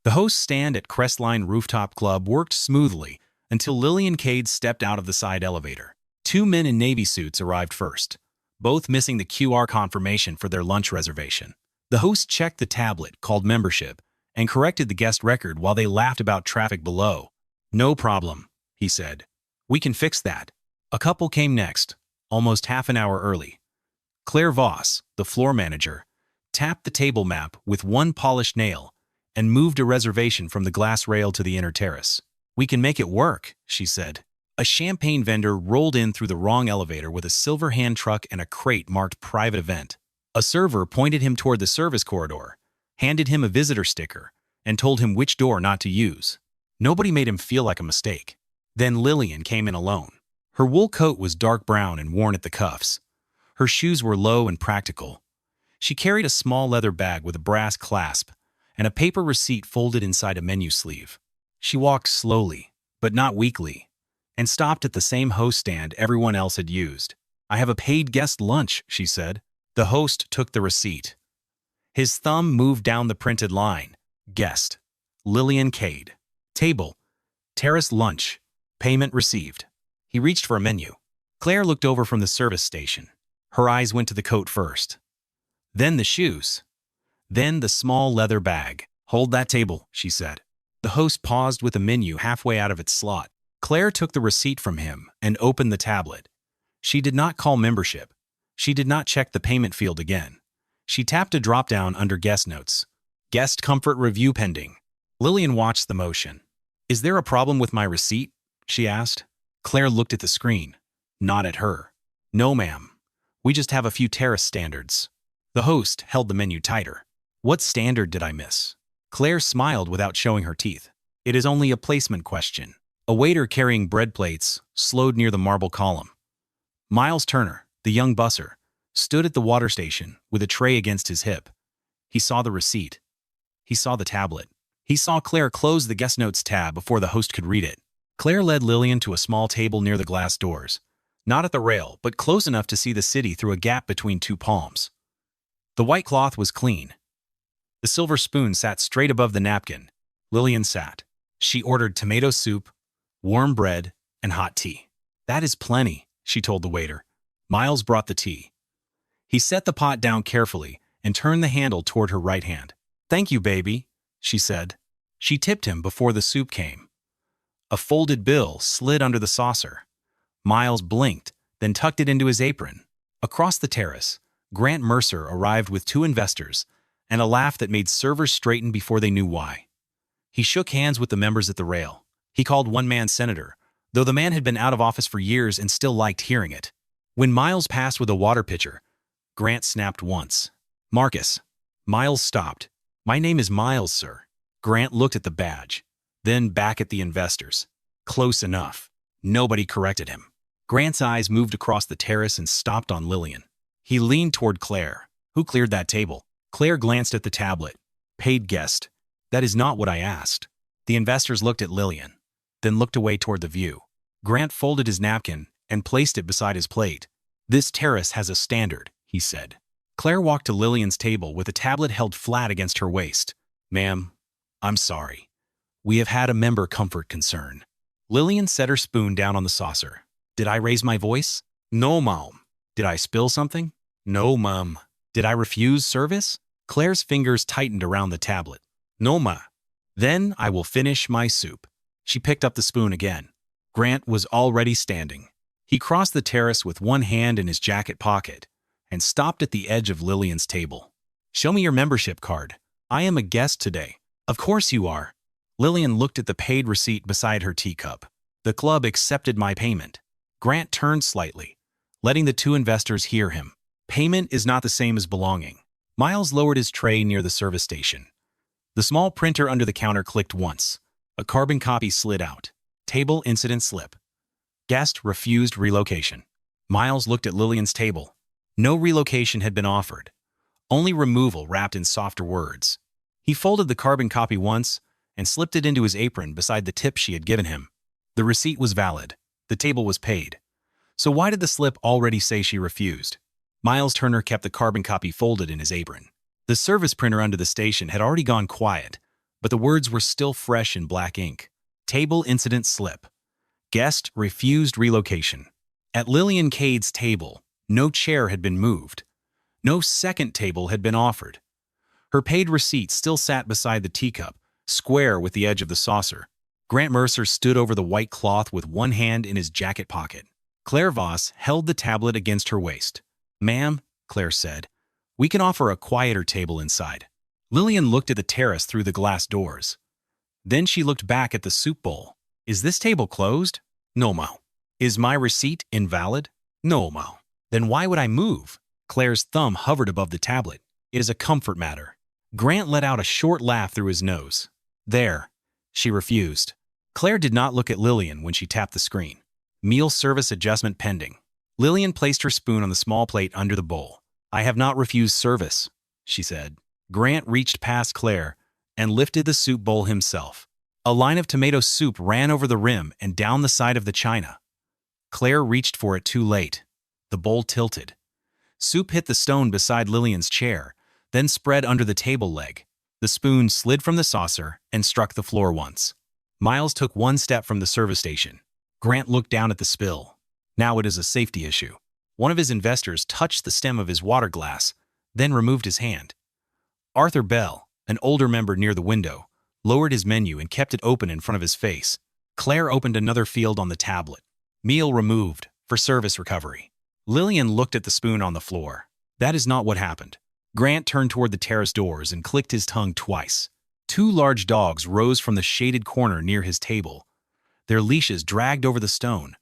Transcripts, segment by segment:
The host stand at Crestline Rooftop Club worked smoothly until Lillian Cade stepped out of the side elevator. Two men in Navy suits arrived first, both missing the QR confirmation for their lunch reservation. The host checked the tablet called membership and corrected the guest record while they laughed about traffic below. "No problem," he said. "We can fix that." A couple came next, almost half an hour early. Claire Voss, the floor manager, tapped the table map with one polished nail and moved a reservation from the glass rail to the inner terrace. "We can make it work," she said. A champagne vendor rolled in through the wrong elevator with a silver hand truck and a crate marked private event. A server pointed him toward the service corridor, handed him a visitor sticker, and told him which door not to use. Nobody made him feel like a mistake. Then Lillian came in alone. Her wool coat was dark brown and worn at the cuffs. Her shoes were low and practical. She carried a small leather bag with a brass clasp and a paper receipt folded inside a menu sleeve. She walked slowly, but not weakly, and stopped at the same host stand everyone else had used. "I have a paid guest lunch," she said. The host took the receipt. His thumb moved down the printed line. "Guest, Lillian Cade. Table, terrace lunch. Payment received." He reached for a menu. Claire looked over from the service station. Her eyes went to the coat first, then the shoes, then the small leather bag. "Hold that table," she said. The host paused with a menu halfway out of its slot. Claire took the receipt from him and opened the tablet. She did not call membership. She did not check the payment field again. She tapped a drop-down under guest notes. "Guest comfort review pending." Lillian watched the motion. "Is there a problem with my receipt?" she asked. Claire looked at the screen, not at her. "No, ma'am. We just have a few terrace standards." The host held the menu tighter. "What standard did I miss?" Claire smiled without showing her teeth. "It is only a placement question." A waiter carrying bread plates slowed near the marble column. Miles Turner, the young busser, stood at the water station with a tray against his hip. He saw the receipt. He saw the tablet. He saw Claire close the guest notes tab before the host could read it. Claire led Lillian to a small table near the glass doors, not at the rail, but close enough to see the city through a gap between two palms. The white cloth was clean. The silver spoon sat straight above the napkin. Lillian sat. She ordered tomato soup, warm bread, and hot tea. "That is plenty," she told the waiter. Miles brought the tea. He set the pot down carefully and turned the handle toward her right hand. "Thank you, baby," she said. She tipped him before the soup came. A folded bill slid under the saucer. Miles blinked, then tucked it into his apron. Across the terrace, Grant Mercer arrived with two investors and a laugh that made servers straighten before they knew why. He shook hands with the members at the rail. He called one man senator, though the man had been out of office for years and still liked hearing it. When Miles passed with a water pitcher, Grant snapped once. "Marcus." Miles stopped. "My name is Miles, sir." Grant looked at the badge, then back at the investors. Close enough. Nobody corrected him. Grant's eyes moved across the terrace and stopped on Lillian. He leaned toward Claire. "Who cleared that table?" Claire glanced at the tablet. "Paid guest. That is not what I asked." The investors looked at Lillian, then looked away toward the view. Grant folded his napkin and placed it beside his plate. "This terrace has a standard," he said. Claire walked to Lillian's table with a tablet held flat against her waist. "Ma'am, I'm sorry. We have had a member comfort concern." Lillian set her spoon down on the saucer. "Did I raise my voice?" "No, ma'am." "Did I spill something?" "No, ma'am." "Did I refuse service?" Claire's fingers tightened around the tablet. "No, ma." "Then I will finish my soup." She picked up the spoon again. Grant was already standing. He crossed the terrace with one hand in his jacket pocket and stopped at the edge of Lillian's table. "Show me your membership card. I am a guest today." "Of course you are." Lillian looked at the paid receipt beside her teacup. "The club accepted my payment." Grant turned slightly, letting the two investors hear him. "Payment is not the same as belonging." Miles lowered his tray near the service station. The small printer under the counter clicked once. A carbon copy slid out. Table incident slip. Guest refused relocation. Miles looked at Lillian's table. No relocation had been offered. Only removal wrapped in softer words. He folded the carbon copy once and slipped it into his apron beside the tip she had given him. The receipt was valid. The table was paid. So why did the slip already say she refused? Miles Turner kept the carbon copy folded in his apron. The service printer under the station had already gone quiet, but the words were still fresh in black ink. Table incident slip. Guest refused relocation. At Lillian Cade's table, no chair had been moved. No second table had been offered. Her paid receipt still sat beside the teacup, square with the edge of the saucer. Grant Mercer stood over the white cloth with one hand in his jacket pocket. Claire Voss held the tablet against her waist. "Ma'am," Claire said, "we can offer a quieter table inside." Lillian looked at the terrace through the glass doors. Then she looked back at the soup bowl. "Is this table closed?" "No, ma'am." "Is my receipt invalid?" "No, ma'am." "Then why would I move?" Claire's thumb hovered above the tablet. "It is a comfort matter." Grant let out a short laugh through his nose. "There." She refused. Claire did not look at Lillian when she tapped the screen. "Meal service adjustment pending." Lillian placed her spoon on the small plate under the bowl. "I have not refused service," she said. Grant reached past Claire and lifted the soup bowl himself. A line of tomato soup ran over the rim and down the side of the china. Claire reached for it too late. The bowl tilted. Soup hit the stone beside Lillian's chair, then spread under the table leg. The spoon slid from the saucer and struck the floor once. Miles took one step from the service station. Grant looked down at the spill. Now it is a safety issue. One of his investors touched the stem of his water glass, then removed his hand. Arthur Bell, an older member near the window, lowered his menu and kept it open in front of his face. Claire opened another field on the tablet. "Meal removed for service recovery." Lillian looked at the spoon on the floor. "That is not what happened." Grant turned toward the terrace doors and clicked his tongue twice. Two large dogs rose from the shaded corner near his table. Their leashes dragged over the stone.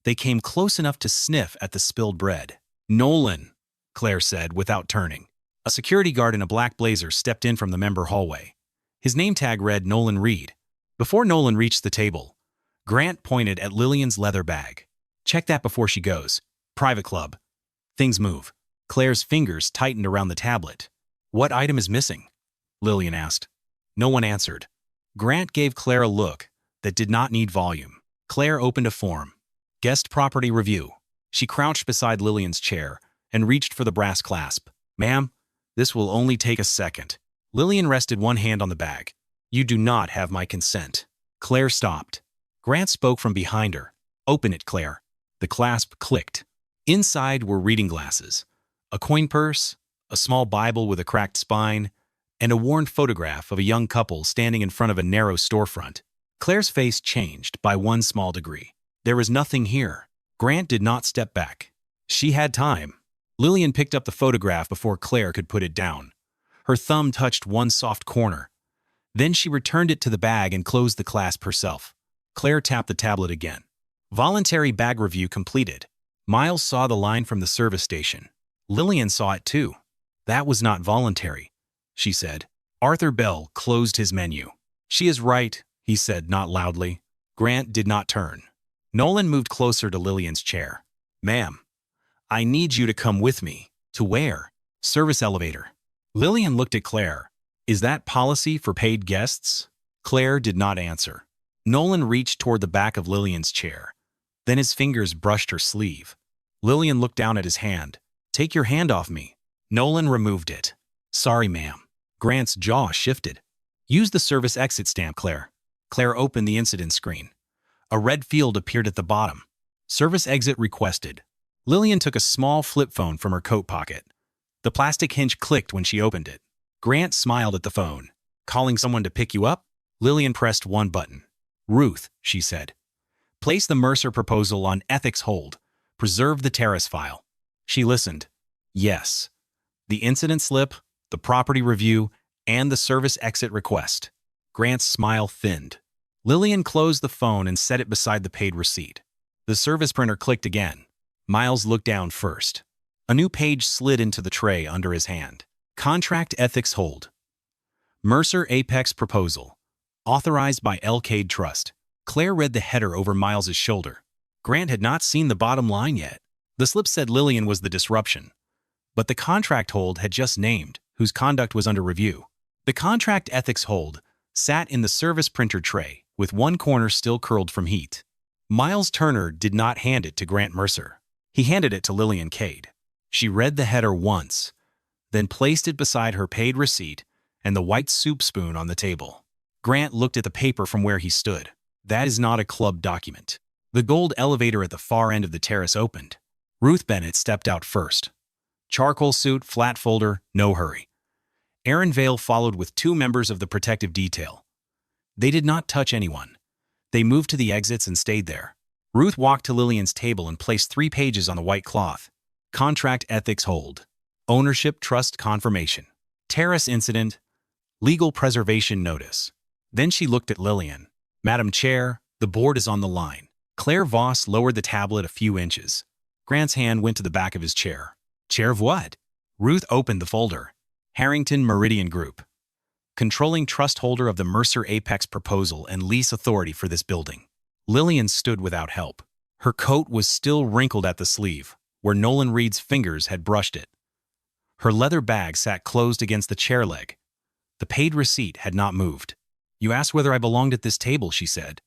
They came close enough to sniff at the spilled bread. "Nolan," Claire said without turning. A security guard in a black blazer stepped in from the member hallway. His name tag read Nolan Reed. Before Nolan reached the table, Grant pointed at Lillian's leather bag. "Check that before she goes. Private club. Things move." Claire's fingers tightened around the tablet. "What item is missing?" Lillian asked. No one answered. Grant gave Claire a look that did not need volume. Claire opened a form. "Guest property review." She crouched beside Lillian's chair and reached for the brass clasp. "Ma'am, this will only take a second." Lillian rested one hand on the bag. "You do not have my consent." Claire stopped. Grant spoke from behind her. "Open it, Claire." The clasp clicked. Inside were reading glasses, a coin purse, a small Bible with a cracked spine, and a worn photograph of a young couple standing in front of a narrow storefront. Claire's face changed by one small degree. There was nothing here. Grant did not step back. She had time. Lillian picked up the photograph before Claire could put it down. Her thumb touched one soft corner. Then she returned it to the bag and closed the clasp herself. Claire tapped the tablet again. Voluntary bag review completed. Miles saw the line from the service station. Lillian saw it too. "That was not voluntary," she said. Arthur Bell closed his menu. "She is right," he said, not loudly. Grant did not turn. Nolan moved closer to Lillian's chair. "Ma'am, I need you to come with me." "To where?" "Service elevator." Lillian looked at Claire. "Is that policy for paid guests?" Claire did not answer. Nolan reached toward the back of Lillian's chair. Then his fingers brushed her sleeve. Lillian looked down at his hand. "Take your hand off me." Nolan removed it. "Sorry, ma'am." Grant's jaw shifted. "Use the service exit stamp, Claire." Claire opened the incident screen. A red field appeared at the bottom. "Service exit requested." Lillian took a small flip phone from her coat pocket. The plastic hinge clicked when she opened it. Grant smiled at the phone. "Calling someone to pick you up?" Lillian pressed one button. "Ruth," she said. "Place the Mercer proposal on ethics hold. Preserve the terrace file." She listened. "Yes." The incident slip, the property review, and the service exit request. Grant's smile thinned. Lillian closed the phone and set it beside the paid receipt. The service printer clicked again. Miles looked down first. A new page slid into the tray under his hand. Contract ethics hold. Mercer Apex proposal. Authorized by Lillian Cade Trust. Claire read the header over Miles's shoulder. Grant had not seen the bottom line yet. The slip said Lillian was the disruption. But the contract hold had just named whose conduct was under review. The contract ethics hold sat in the service printer tray, with one corner still curled from heat. Miles Turner did not hand it to Grant Mercer. He handed it to Lillian Cade. She read the header once, then placed it beside her paid receipt and the white soup spoon on the table. Grant looked at the paper from where he stood. That is not a club document. The gold elevator at the far end of the terrace opened. Ruth Bennett stepped out first. Charcoal suit, flat folder, no hurry. Aaron Vale followed with 2 members of the protective detail. They did not touch anyone. They moved to the exits and stayed there. Ruth walked to Lillian's table and placed 3 pages on the white cloth. Contract ethics hold. Ownership trust confirmation. Terrace incident. Legal preservation notice. Then she looked at Lillian. Madam Chair, the board is on the line. Claire Voss lowered the tablet a few inches. Grant's hand went to the back of his chair. Chair of what? Ruth opened the folder. Harrington Meridian Group. Controlling trust holder of the Mercer Apex proposal and lease authority for this building. Lillian stood without help. Her coat was still wrinkled at the sleeve, where Nolan Reed's fingers had brushed it. Her leather bag sat closed against the chair leg. The paid receipt had not moved. You asked whether I belonged at this table, she said.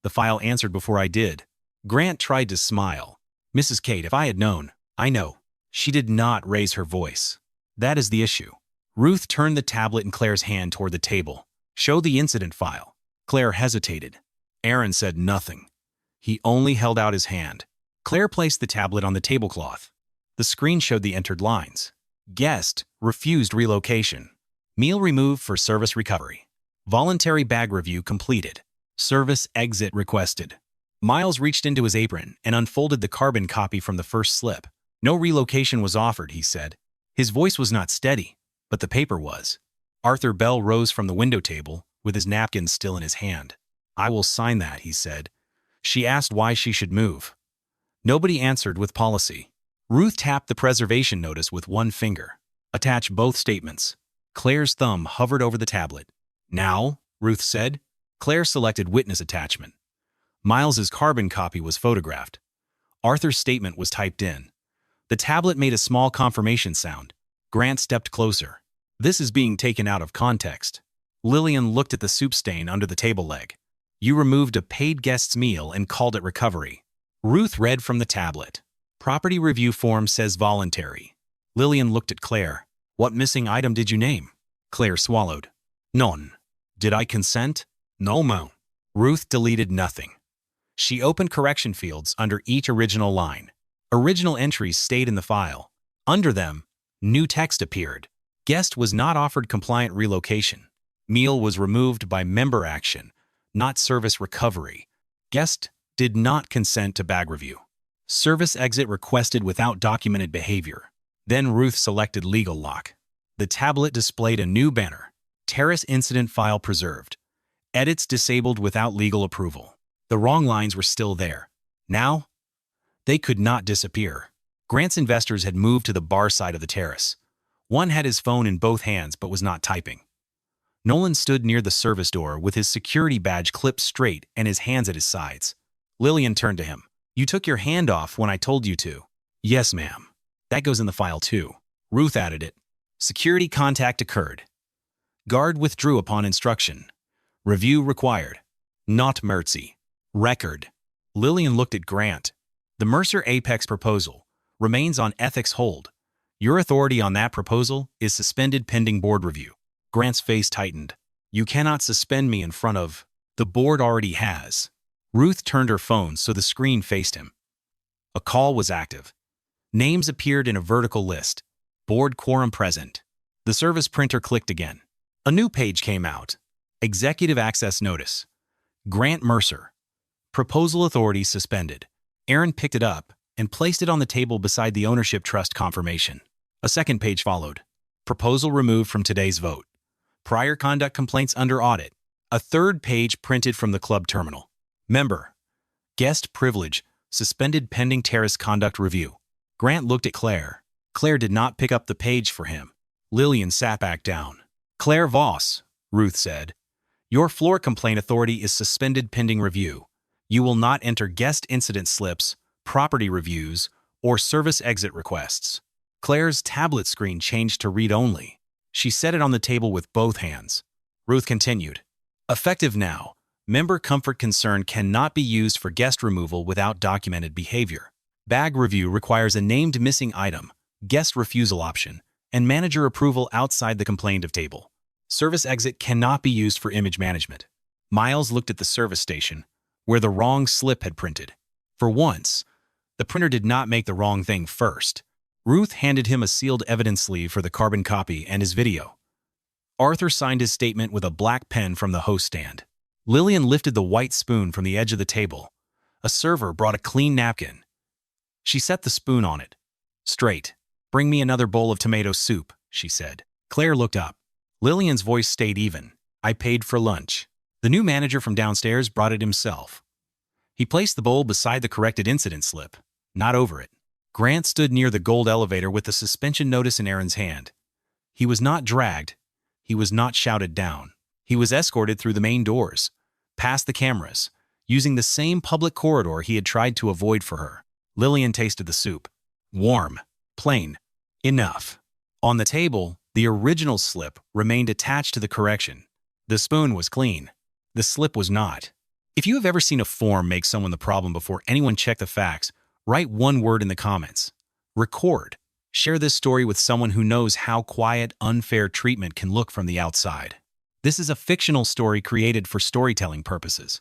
The file answered before I did. Grant tried to smile. Mrs. Cade, if I had known. I know. She did not raise her voice. That is the issue. Ruth turned the tablet in Claire's hand toward the table. Show the incident file. Claire hesitated. Aaron said nothing. He only held out his hand. Claire placed the tablet on the tablecloth. The screen showed the entered lines. Guest refused relocation. Meal removed for service recovery. Voluntary bag review completed. Service exit requested. Miles reached into his apron and unfolded the carbon copy from the first slip. No relocation was offered, he said. His voice was not steady, but the paper was. Arthur Bell rose from the window table, with his napkin still in his hand. I will sign that, he said. She asked why she should move. Nobody answered with policy. Ruth tapped the preservation notice with one finger. Attach both statements. Claire's thumb hovered over the tablet. Now, Ruth said. Claire selected witness attachment. Miles's carbon copy was photographed. Arthur's statement was typed in. The tablet made a small confirmation sound. Grant stepped closer. This is being taken out of context. Lillian looked at the soup stain under the table leg. You removed a paid guest's meal and called it recovery. Ruth read from the tablet. Property review form says voluntary. Lillian looked at Claire. What missing item did you name? Claire swallowed. None. Did I consent? No, ma'am. Ruth deleted nothing. She opened correction fields under each original line. Original entries stayed in the file. Under them, new text appeared. Guest was not offered compliant relocation. Meal was removed by member action, not service recovery. Guest did not consent to bag review. Service exit requested without documented behavior. Then Ruth selected legal lock. The tablet displayed a new banner. Terrace incident file preserved. Edits disabled without legal approval. The wrong lines were still there. Now, they could not disappear. Grant's investors had moved to the bar side of the terrace. One had his phone in both hands but was not typing. Nolan stood near the service door with his security badge clipped straight and his hands at his sides. Lillian turned to him. You took your hand off when I told you to. Yes, ma'am. That goes in the file too. Ruth added it. Security contact occurred. Guard withdrew upon instruction. Review required. Not Mertzi. Record. Lillian looked at Grant. The Mercer Apex proposal remains on ethics hold. Your authority on that proposal is suspended pending board review. Grant's face tightened. You cannot suspend me in front of... The board already has. Ruth turned her phone so the screen faced him. A call was active. Names appeared in a vertical list. Board quorum present. The service printer clicked again. A new page came out. Executive access notice. Grant Mercer. Proposal authority suspended. Aaron picked it up and placed it on the table beside the ownership trust confirmation. A second page followed. Proposal removed from today's vote. Prior conduct complaints under audit. A third page printed from the club terminal. Member. Guest privilege. Suspended pending terrace conduct review. Grant looked at Claire. Claire did not pick up the page for him. Lillian sat back down. Claire Voss, Ruth said. Your floor complaint authority is suspended pending review. You will not enter guest incident slips, property reviews, or service exit requests. Claire's tablet screen changed to read only. She set it on the table with both hands. Ruth continued. Effective now, member comfort concern cannot be used for guest removal without documented behavior. Bag review requires a named missing item, guest refusal option, and manager approval outside the complaint of table. Service exit cannot be used for image management. Miles looked at the service station, where the wrong slip had printed. For once, the printer did not make the wrong thing first. Ruth handed him a sealed evidence sleeve for the carbon copy and his video. Arthur signed his statement with a black pen from the host stand. Lillian lifted the white spoon from the edge of the table. A server brought a clean napkin. She set the spoon on it. "Straight. Bring me another bowl of tomato soup," she said. Claire looked up. Lillian's voice stayed even. "I paid for lunch." The new manager from downstairs brought it himself. He placed the bowl beside the corrected incident slip, not over it. Grant stood near the gold elevator with the suspension notice in Aaron's hand. He was not dragged. He was not shouted down. He was escorted through the main doors, past the cameras, using the same public corridor he had tried to avoid for her. Lillian tasted the soup. Warm. Plain. Enough. On the table, the original slip remained attached to the correction. The spoon was clean. The slip was not. If you have ever seen a form make someone the problem before anyone checked the facts, write one word in the comments. Record. Share this story with someone who knows how quiet, unfair treatment can look from the outside. This is a fictional story created for storytelling purposes.